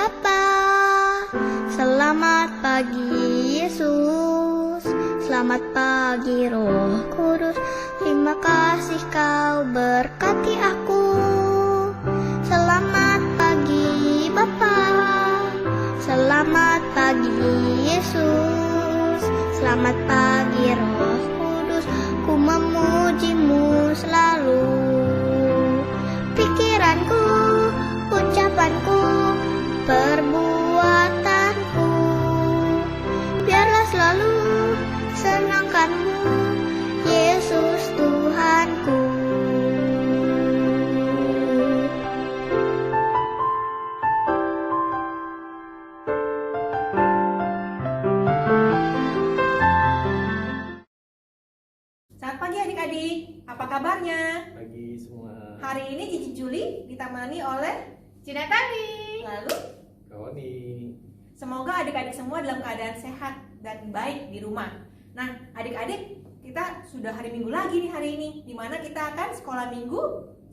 Bapa. Selamat pagi Yesus, selamat pagi Roh Kudus. Terima kasih kau berkati aku. Selamat pagi Bapa, selamat pagi Yesus, selamat pagi Roh Kudus. Ku memujimu selalu. Pikiranku, ucapanku, perbuatanku, biarlah selalu senangkanmu, Yesus Tuhanku. Selamat pagi adik-adik, apa kabarnya? Pagi semua. Hari ini Cici Juli ditemani oleh Cinatani. lalu Kawani. semoga adik-adik semua dalam keadaan sehat dan baik di rumah. Nah adik-adik, kita sudah hari Minggu lagi nih hari ini, dimana kita akan sekolah minggu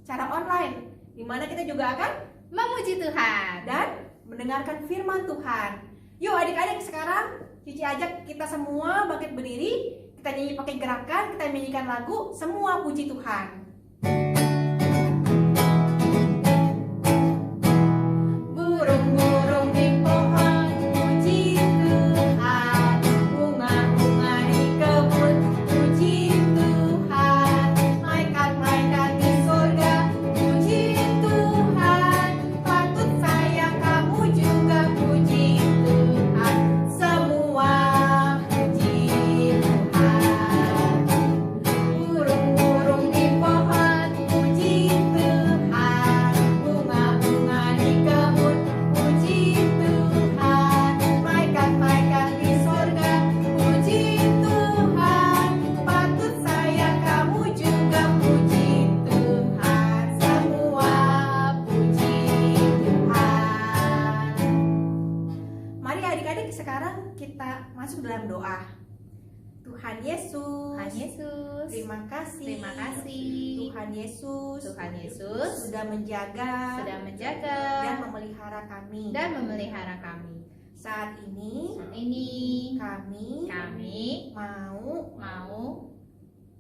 secara online, dimana kita juga akan Memuji Tuhan. dan mendengarkan firman Tuhan. Yuk adik-adik, sekarang Cici ajak kita semua bangkit berdiri. Kita nyanyi pakai gerakan, kita nyanyikan lagu Semua Puji Tuhan. Burung-burung di pohon puji Tuhan, bunga-bunga di kebun puji Tuhan, malaikat-malaikat di surga puji Tuhan, patut saya kamu juga puji Tuhan, semua puji Tuhan. Burung-burung di pohon puji Tuhan, bunga-bunga di kebun puji Tuhan, malaikat-malaikat di surga puji Tuhan, patut saya kamu juga puji Tuhan, semua puji Tuhan. Mari adik-adik, sekarang kita masuk dalam doa. Tuhan Yesus, Tuhan Yesus. terima kasih. Terima kasih. Tuhan Yesus, Tuhan Yesus sudah menjaga sudah menjaga dan memelihara kami. dan memelihara kami. Saat ini Saat ini kami mau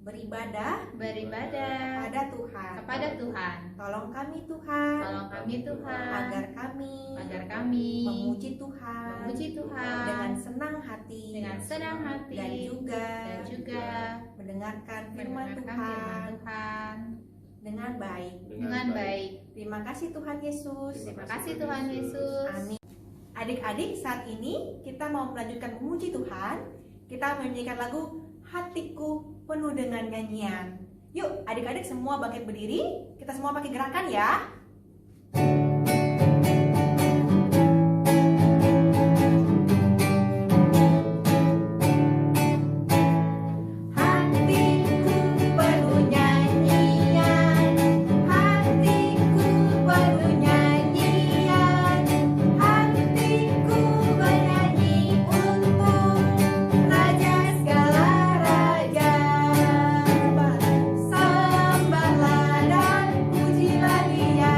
beribadah beribadah pada Tuhan. kepada Tuhan. Tolong kami Tuhan, Tolong kami Tuhan agar kami memuji Tuhan memuji Tuhan dengan senang hati, dengan senang hati dan juga mendengarkan firman mendengarkan Tuhan firman Tuhan dengan baik. dengan baik. Terima kasih Tuhan Yesus. Terima kasih Tuhan Yesus. Amin. Adik-adik, saat ini kita mau melanjutkan memuji Tuhan. Kita menyanyikan lagu Hatiku Penuh Dengan Nyanyian. Yuk adik-adik semua bangkit berdiri. Kita semua pakai gerakan ya. Hatiku penuh nyanyian, hatiku penuh nyanyian, hatiku bernyanyi untuk Raja segala raja. Sembahlah dan pujilah Dia,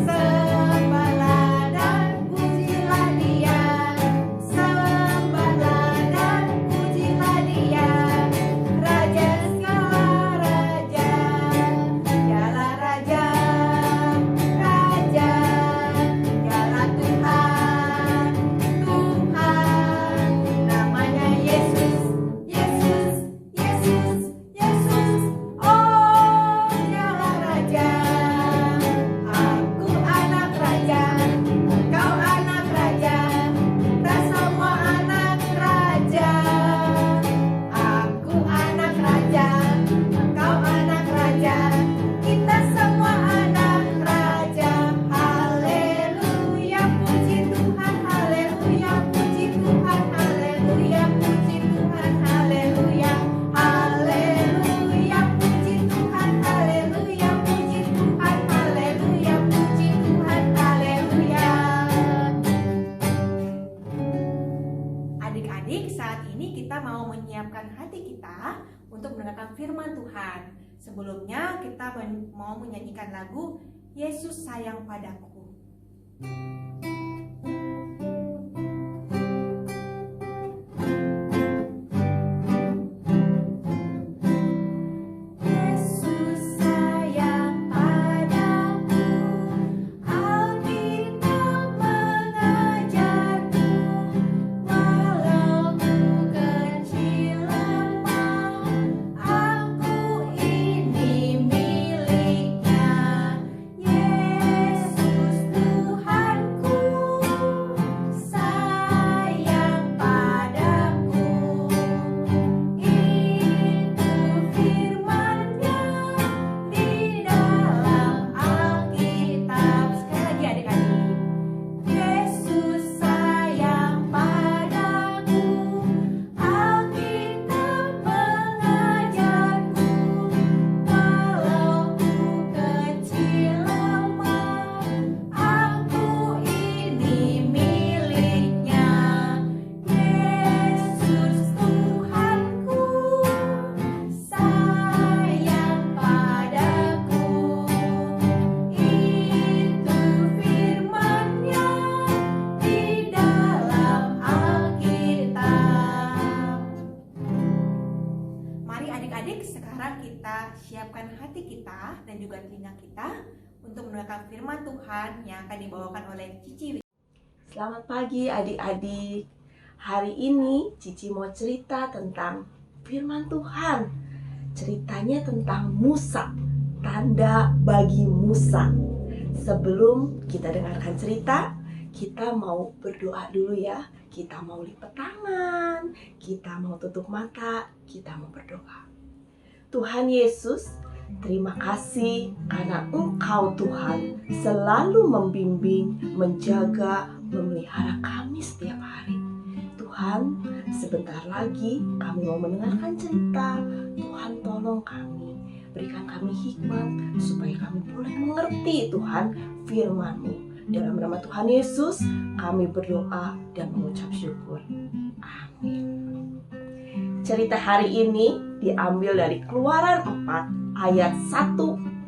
sembahlah dan pujilah Dia, sembahlah dan pujilah Dia. Raja segala raja, Dialah Raja, Raja, Dialah Tuhan, Tuhan, namanya Yesus, Yesus, Yesus, Yesus, oh Dialah Raja. Aku anak Raja, engkau anak Raja, kita semua anak Raja. Aku anak Raja, engkau anak Raja, kita semua anak Raja. Haleluya, puji Tuhan, haleluya, puji Tuhan, haleluya, puji Tuhan, haleluya, haleluya, puji Tuhan, haleluya, puji Tuhan, haleluya, puji Tuhan, haleluya. Adik-adik, saat ini kita mau menyiapkan hati kita untuk mendengarkan firman Tuhan. Sebelumnya kita mau menyanyikan lagu Yesus Sayang Padaku. cara kita siapkan hati kita dan juga telinga kita untuk mendengarkan firman Tuhan yang akan dibawakan oleh Cici. Selamat pagi adik-adik. Hari ini Cici mau cerita tentang firman Tuhan. Ceritanya tentang Musa, tanda bagi Musa. Sebelum kita dengarkan cerita, kita mau berdoa dulu ya. Kita mau lipat tangan, kita mau tutup mata, kita mau berdoa. Tuhan Yesus, terima kasih karena Engkau Tuhan selalu membimbing, menjaga, memelihara kami setiap hari. Tuhan, sebentar lagi kami mau mendengarkan cerita. Tuhan tolong kami, berikan kami hikmat supaya kami boleh mengerti Tuhan firman-Mu. Dalam nama Tuhan Yesus kami berdoa dan mengucap syukur. Amin. Cerita hari ini diambil dari Keluaran 4 ayat 1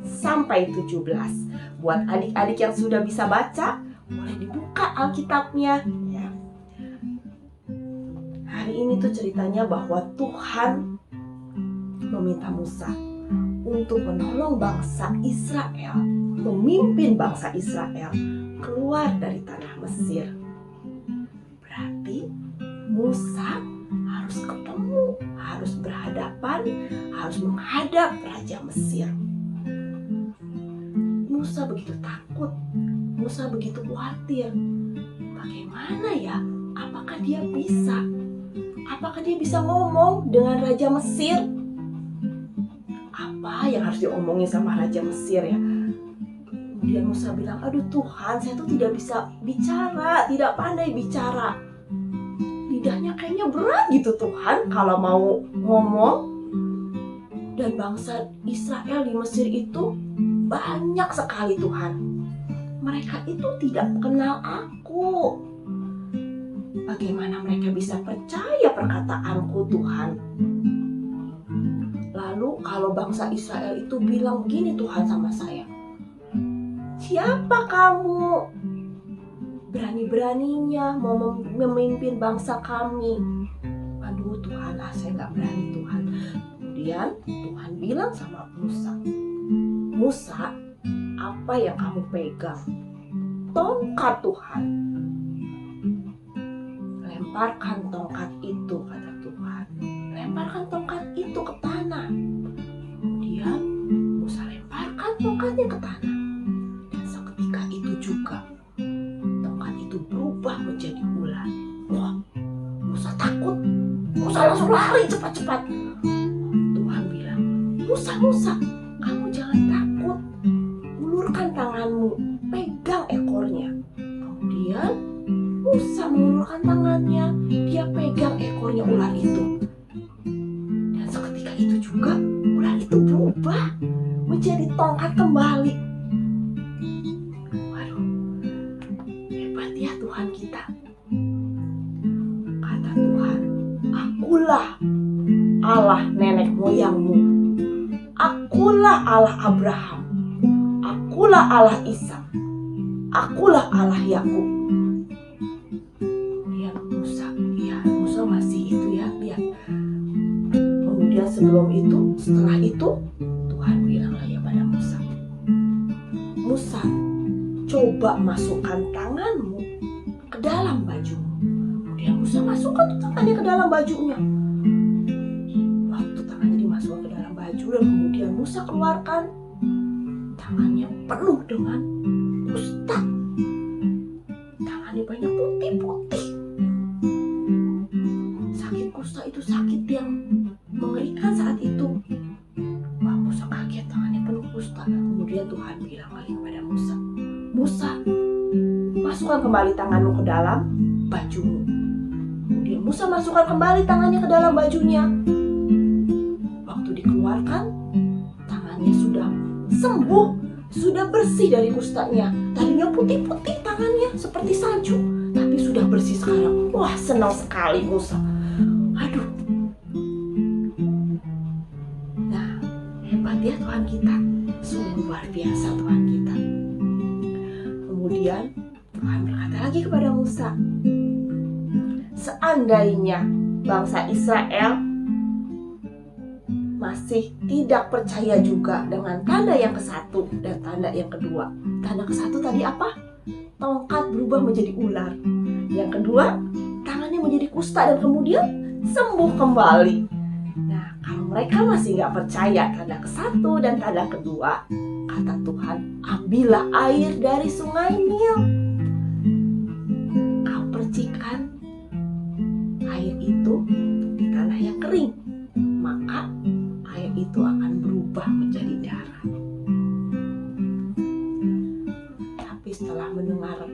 sampai 17. Buat adik-adik yang sudah bisa baca, boleh dibuka Alkitabnya ya. Hari ini tuh ceritanya bahwa Tuhan meminta Musa untuk menolong bangsa Israel, memimpin bangsa Israel keluar dari tanah Mesir. Berarti Musa harus ketemu, harus berhadapan, harus menghadap Raja Mesir. Musa begitu takut, Musa begitu khawatir. Bagaimana ya? Apakah dia bisa? Apakah dia bisa ngomong dengan Raja Mesir? Apa yang harus diomongin sama Raja Mesir ya? Kemudian Musa bilang, aduh Tuhan, saya tuh tidak bisa bicara, tidak pandai bicara. Lidahnya kayaknya berat gitu Tuhan kalau mau ngomong. Dan bangsa Israel di Mesir itu banyak sekali Tuhan. Mereka itu tidak kenal aku. Bagaimana mereka bisa percaya perkataanku Tuhan? Lalu kalau bangsa Israel itu bilang begini Tuhan sama saya, siapa kamu? Berani-beraninya mau memimpin bangsa kami. Aduh Tuhan, saya gak berani Tuhan. Kemudian Tuhan bilang sama Musa, Musa, apa yang kamu pegang? Tongkat Tuhan. Lemparkan tongkat itu, kata Tuhan. Lemparkan tongkat itu ke tanah. Kemudian Musa lemparkan tongkatnya ke tanah. Dan seketika itu juga tongkat itu berubah menjadi ular. Wah, Musa takut. Musa langsung lari cepat-cepat. Tuhan bilang, Musa, Musa, kamu jangan takut. Ulurkan tanganmu, pegang ekornya. Kemudian Musa mengulurkan tangannya, dia pegang ekornya ular itu. Dan seketika itu juga ular itu berubah menjadi tongkat kembali. Waduh, hebat ya Tuhan kita. Kata Tuhan, akulah Allah nenek moyangmu. Akulah Allah Abraham. Akulah Allah Ishak. Akulah Allah Yakub. Lihat Musa, ya Musa masih itu ya, lihat. Kemudian sebelum itu, setelah itu, Tuhan bilang lagi pada Musa, Musa, coba masukkan tanganmu ke dalam bajumu. Kemudian Musa masukkan tangannya ke dalam bajunya. Waktu tangannya dimasukkan ke dalam baju dan kemudian Musa keluarkan, tangannya penuh dengan kusta. Tangannya banyak putih-putih. Sakit kusta itu sakit yang mengerikan saat itu. Wah, Musa kaget, tangannya penuh kusta. Kemudian Tuhan bilang lagi kepada Musa, Musa, masukkan kembali tanganmu ke dalam bajumu. Kemudian Musa masukkan kembali tangannya ke dalam bajunya. Waktu dikeluarkan, tangannya sudah sembuh, sudah bersih dari kustanya. Tadinya putih-putih tangannya seperti salju, tapi sudah bersih sekarang. Wah, senang sekali Musa. Aduh. Nah, hebat ya Tuhan kita. Sungguh luar biasa Tuhan kita. Kemudian Tuhan berkata lagi kepada Musa, seandainya bangsa Israel masih tidak percaya juga dengan tanda yang ke-1 dan tanda yang kedua. Tanda ke-1 tadi apa? Tongkat berubah menjadi ular. Yang kedua, tangannya menjadi kusta dan kemudian sembuh kembali. Nah, kalau mereka masih nggak percaya tanda ke-1 dan tanda kedua, kata Tuhan, ambillah air dari sungai Nil. Kau percikan air itu di tanah yang kering, maka air itu akan berubah menjadi darah. Tapi setelah mendengar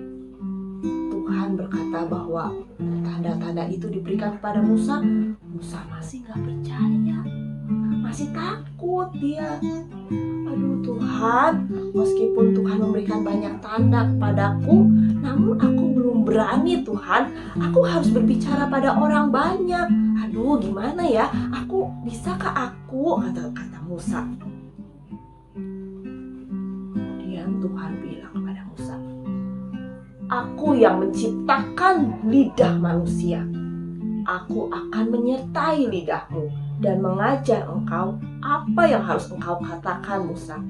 Tuhan berkata bahwa tanda-tanda itu diberikan kepada Musa, Musa masih nggak percaya, masih takut dia. Aduh Tuhan, meskipun Tuhan memberikan banyak tanda kepadaku, namun aku belum berani Tuhan. Aku harus berbicara pada orang banyak. Aduh gimana ya, bisakah aku, kata Musa. Kemudian Tuhan bilang kepada Musa, aku yang menciptakan lidah manusia. Aku akan menyertai lidahmu dan mengajar engkau apa yang harus engkau katakan, Musa.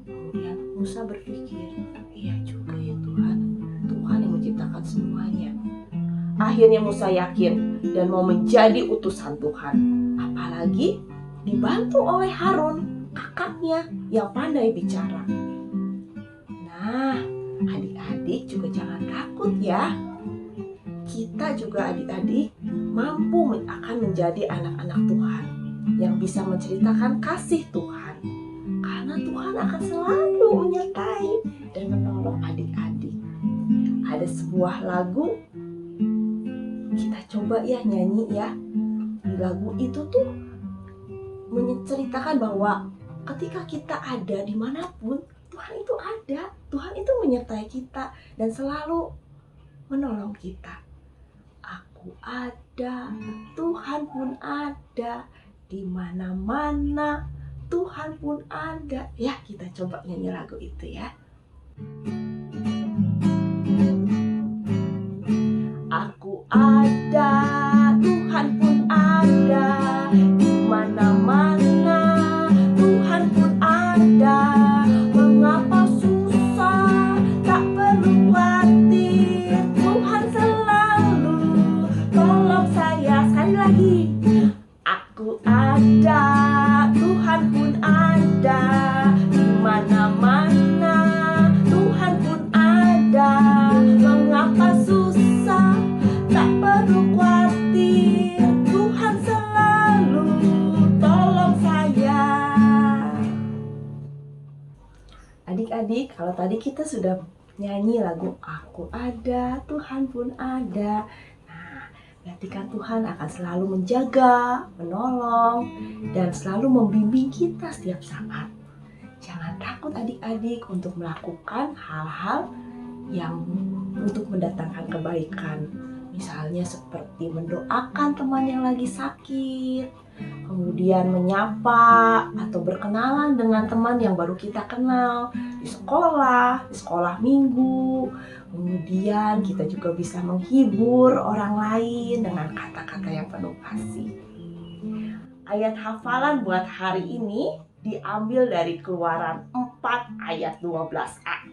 Kemudian Musa berpikir, iya juga ya Tuhan, Tuhan yang menciptakan semuanya. Akhirnya Musa yakin dan mau menjadi utusan Tuhan. Apalagi dibantu oleh Harun, kakaknya yang pandai bicara. Nah, adik-adik juga jangan takut ya. Kita juga adik-adik mampu akan menjadi anak-anak Tuhan yang bisa menceritakan kasih Tuhan. Karena Tuhan akan selalu menyertai dan menolong adik-adik. Ada sebuah lagu, kita coba ya nyanyi ya. Di lagu itu tuh menceritakan bahwa ketika kita ada dimanapun, Tuhan itu ada. Tuhan itu menyertai kita dan selalu menolong kita. Aku ada, Tuhan pun ada, di mana-mana Tuhan pun ada. Ya, kita coba nyanyi lagu itu ya. Aku ada, Tuhan pun ada, di mana-mana Tuhan pun ada. Mengapa susah, tak perlu khawatir, Tuhan selalu tolong saya. Sekali lagi, aku ada, Tuhan pun ada, di mana-mana Tuhan pun ada. Mengapa susah, tak perlu khawatir, Tuhan selalu tolong saya. Adik-adik, kalau tadi kita sudah nyanyi lagu Aku Ada, Tuhan Pun Ada. Nah, berarti kan Tuhan akan selalu menjaga, menolong, dan selalu membimbing kita setiap saat. Jangan takut adik-adik untuk melakukan hal-hal yang untuk mendatangkan kebaikan. Misalnya seperti mendoakan teman yang lagi sakit, kemudian menyapa atau berkenalan dengan teman yang baru kita kenal di sekolah minggu. Kemudian kita juga bisa menghibur orang lain dengan kata-kata yang penuh kasih. Ayat hafalan buat hari ini diambil dari Keluaran 4 ayat 12a.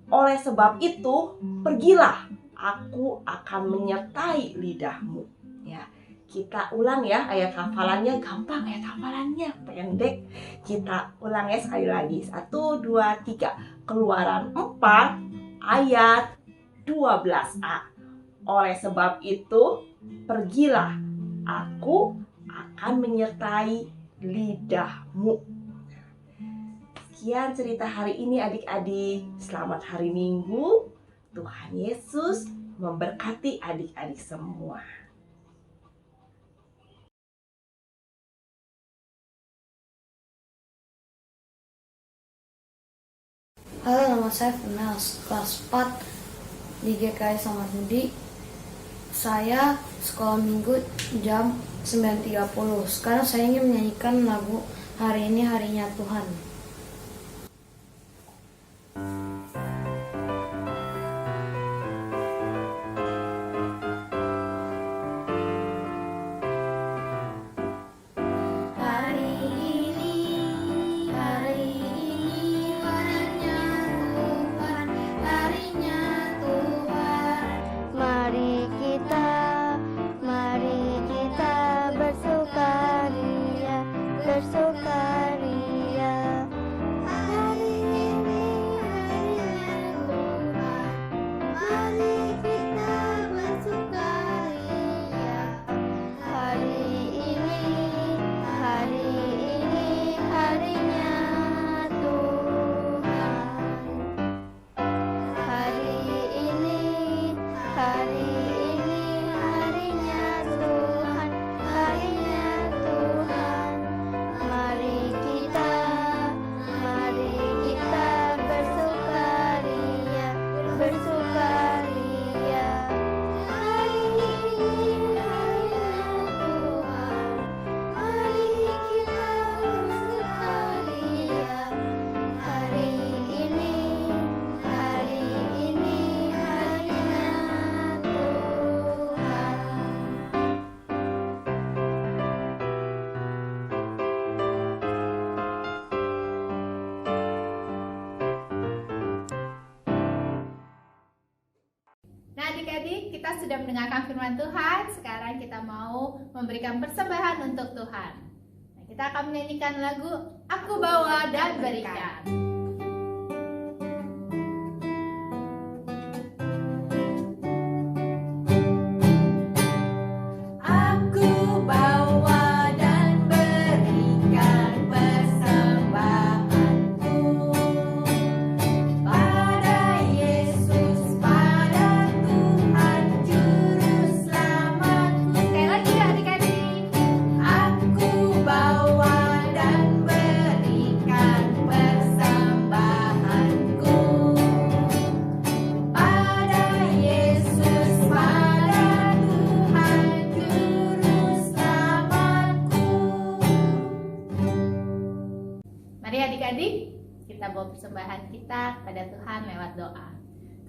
Oleh sebab itu, pergilah, aku akan menyertai lidahmu. Ya, kita ulang ya ayat hafalannya, gampang ayat hafalannya, pendek. Kita ulang ya sekali lagi. 1, 2, 3. Keluaran 4 ayat 12a. Oleh sebab itu, pergilah, aku akan menyertai lidahmu. Sekian cerita hari ini adik-adik. Selamat hari Minggu. Tuhan Yesus memberkati adik-adik semua. Halo, nama saya Femel, kelas 4 di GKI Selamat Budi. Saya sekolah minggu jam 9.30. Sekarang saya ingin menyanyikan lagu Hari Ini Harinya Tuhan. Hari kita sudah mendengarkan firman Tuhan. Sekarang kita mau memberikan persembahan untuk Tuhan. Nah, kita akan menyanyikan lagu Aku Bawa dan Berikan. Aku bawa dan berikan persembahanku pada Yesus, pada Tuhan Juru Selamatku. Sekali lagi adik-adik. Aku bawa dan berikan persembahanku pada Yesus, pada Tuhan Juru Selamatku. Mari adik-adik, kita bawa persembahan kita kepada Tuhan lewat doa.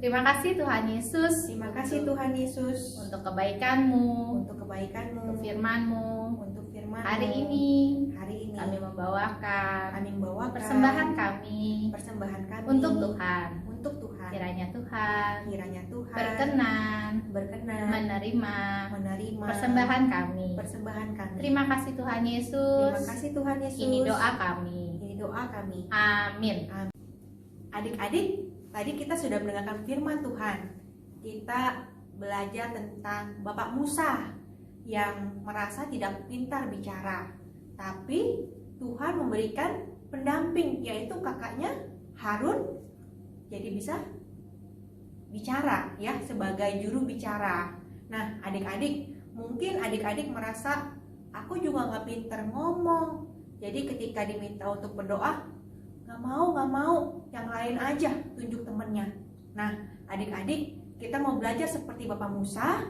Terima kasih Tuhan Yesus. Terima kasih Tuhan Yesus Untuk kebaikan-Mu, untuk kebaikan-Mu, untuk firman-Mu. untuk firman Hari ini kami membawakan persembahan kami persembahan kami untuk Tuhan. untuk Tuhan. Kiranya Tuhan Kiranya Tuhan berkenan menerima persembahan kami. persembahan kami. Terima kasih Tuhan Yesus. Terima kasih Tuhan Yesus. Ini doa kami. Ini doa kami. Amin. Adik-adik, tadi kita sudah mendengarkan firman Tuhan. Kita belajar tentang Bapak Musa yang merasa tidak pintar bicara, tapi Tuhan memberikan pendamping, yaitu kakaknya Harun, jadi bisa bicara ya, sebagai juru bicara. Nah, adik-adik, mungkin adik-adik merasa aku juga nggak pintar ngomong, jadi ketika diminta untuk berdoa nggak mau, yang lain aja tunjuk temennya. Nah, adik-adik, kita mau belajar seperti Bapak Musa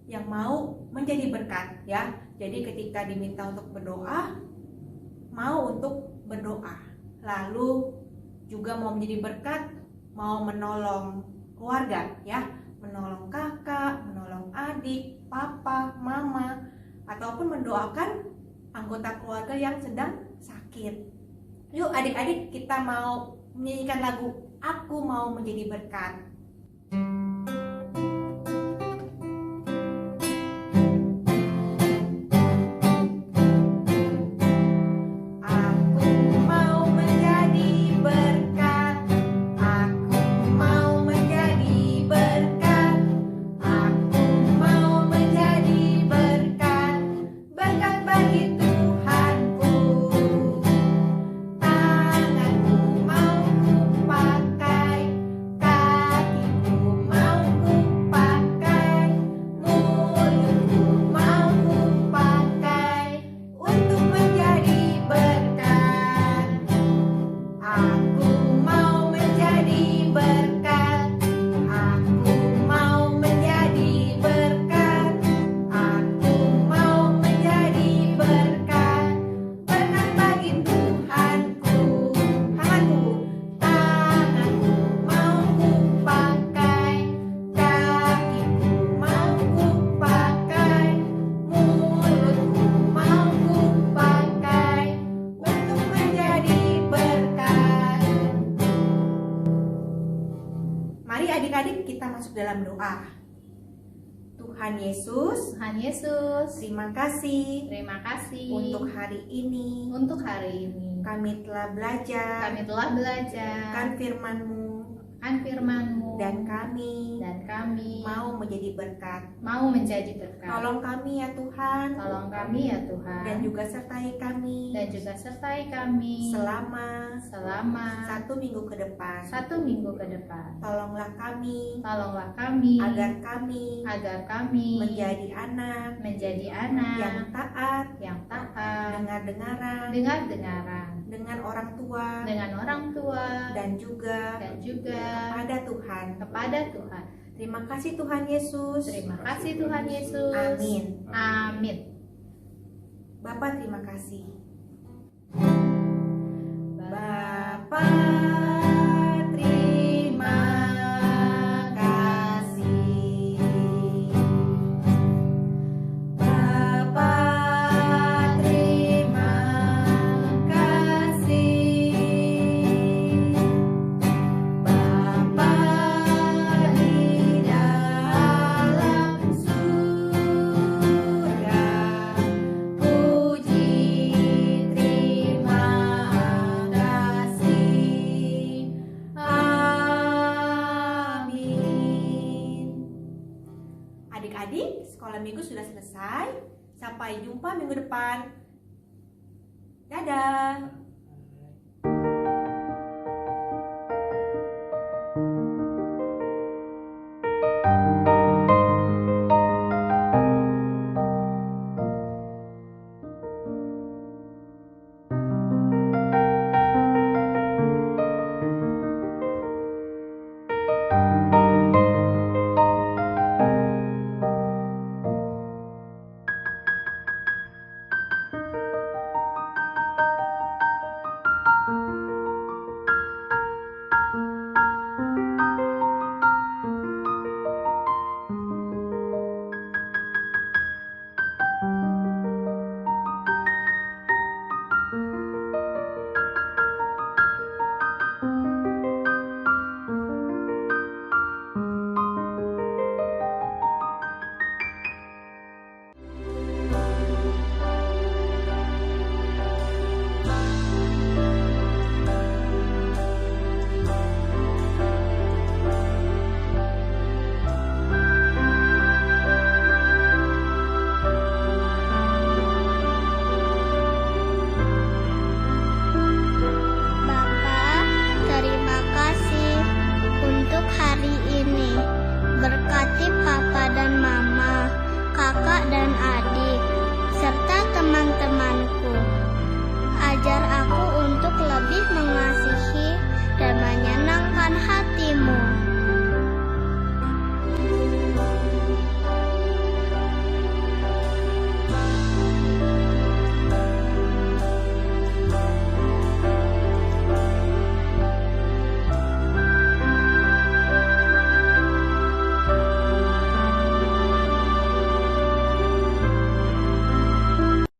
yang mau menjadi berkat ya. Jadi ketika diminta untuk berdoa, mau untuk berdoa, lalu juga mau menjadi berkat, mau menolong keluarga ya, menolong kakak, menolong adik, papa, mama, ataupun mendoakan anggota keluarga yang sedang sakit. Yuk adik-adik, kita mau menyanyikan lagu Aku Mau Menjadi Berkat. Adik-adik, kita masuk dalam doa. Tuhan Yesus, terima kasih untuk hari ini. Kami telah belajar kan firman-Mu, dan kami mau menjadi berkat. Tolong kami ya Tuhan, dan juga sertai kami selama 1 minggu ke depan. Tolonglah kami agar kami menjadi anak yang taat, dengar-dengaran dengan orang tua dan juga kepada Tuhan. Terima kasih Tuhan Yesus. Amin. Bapak, terima kasih. Bapak, terima kasih. Bapak, terima kasih. Bapak di dalam minggu sudah selesai. Sampai jumpa minggu depan. Dadah.